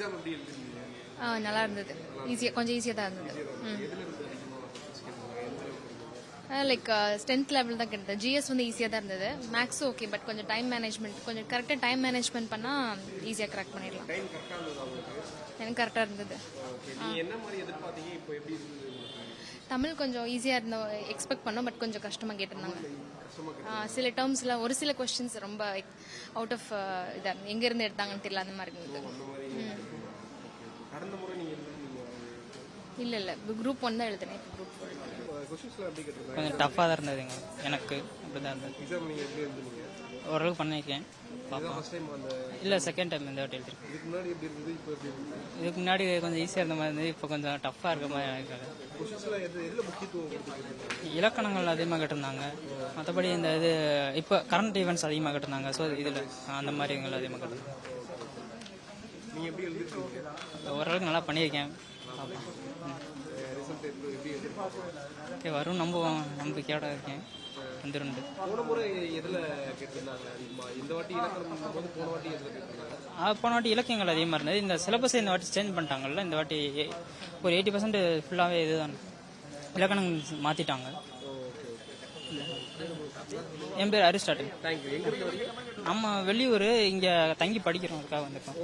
Exam எப்படி எழுதிருந்தீங்க? நல்லா இருந்தது. கொஞ்சம் ஈஸியாக தான் இருந்தது. லைக் 10th லெவல் தான் கிடைத்தது. ஜிஎஸ் வந்து ஈஸியாக தான் இருந்தது. மேக்ஸும் ஓகே, பட் கொஞ்சம் டைம் மேனேஜ்மெண்ட், கொஞ்சம் கரெக்டாக டைம் மேனேஜ்மெண்ட் பண்ணால் ஈஸியாக கரெக்ட் பண்ணிடலாம். டைம் கரெக்டாக இருந்தது உங்களுக்கு? எனக்கு கரெக்டாக இருந்தது. நீங்க என்ன மாதிரி எதிர்பார்த்தீங்க? இப்போ எப்படி இருந்தது உங்களுக்கு? தமிழ் கொஞ்சம் ஈஸியாக இருந்த எக்ஸ்பெக்ட் பண்ணோம், பட் கொஞ்சம் கஷ்டமாக கேட்டிருந்தாங்க. சில டேர்ம்ஸில் ஒரு சில கொஸ்டின்ஸ் ரொம்ப அவுட் ஆஃப் இதாக எங்கேருந்து எடுத்தாங்கன்னு தெரியல, அந்த மாதிரி இருந்தது. கடந்த முறை நீங்க இல்லை இல்லை, குரூப் 1 தான் எழுதுனேன். இப்போ குரூப் 4. கொஞ்சம் டஃப்பாக தான் இருந்ததுங்க எனக்கு. அப்படி தான் இருந்தது. எக்ஸாம் நீங்க எப்படி எழுதுனீங்க? ஓரளவுக்கு பண்ணியிருக்கேன். ஃபர்ஸ்ட் டைம் அந்த இல்லை, செகண்ட் டைம் இந்த வாட்டி எழுதிருக்கேன். இதுக்கு முன்னாடி எப்படி இருந்தது, இப்போ எப்படி இருந்தது? இதுக்கு முன்னாடி கொஞ்சம் ஈஸியாக இருந்த மாதிரி இருந்தது, இப்போ கொஞ்சம் டஃப்பாக இருக்க மாதிரி இருக்காங்க. கொஸ்டின்ஸ்லாம் எதில் முக்கியத்துவம் கொடுத்துருக்கீங்க? இலக்கணங்கள் அதிகமாக கேட்டிருந்தாங்க. மற்றபடி இந்த இது இப்போ கரண்ட் ஈவெண்ட்ஸ் அதிகமாக கேட்டிருந்தாங்க. ஸோ இதில் அந்த மாதிரி எங்களை அதிகமாக கேட்டிருந்தாங்க. நீங்கள் எப்படி எழுதிருக்கீங்க? ஓரளவுக்கு நல்லா பண்ணியிருக்கேன். ரிசல்ட் எப்படி எதிர்பார்க்குறேன்? வரும் நம்பிக்கையோட இருக்கேன். வந்துருந்து போன முறை எதில் கேட்டிருந்தாங்க அதிகமாக? இந்த வாட்டி இலக்கணம் போது போன வாட்டி எதில் கேட்டிருந்தாங்க? போன வாட்டி இலக்கியங்கள் அதிகமாக இருந்தது. இந்த சிலபஸை இந்த வாட்டி சேஞ்ச் பண்ணிட்டாங்கல்ல. இந்த வாட்டி ஒரு 80% ஃபுல்லாகவே இதுதான் இலக்கணம் மாற்றிட்டாங்க. என் பேர் அரிஸ்டாட்டில். தேங்க்யூ. எங்கே வரீங்க? நம்ம வெளியூர், இங்கே தங்கி படிக்கிறோம், அதுக்காக வந்திருக்கோம்.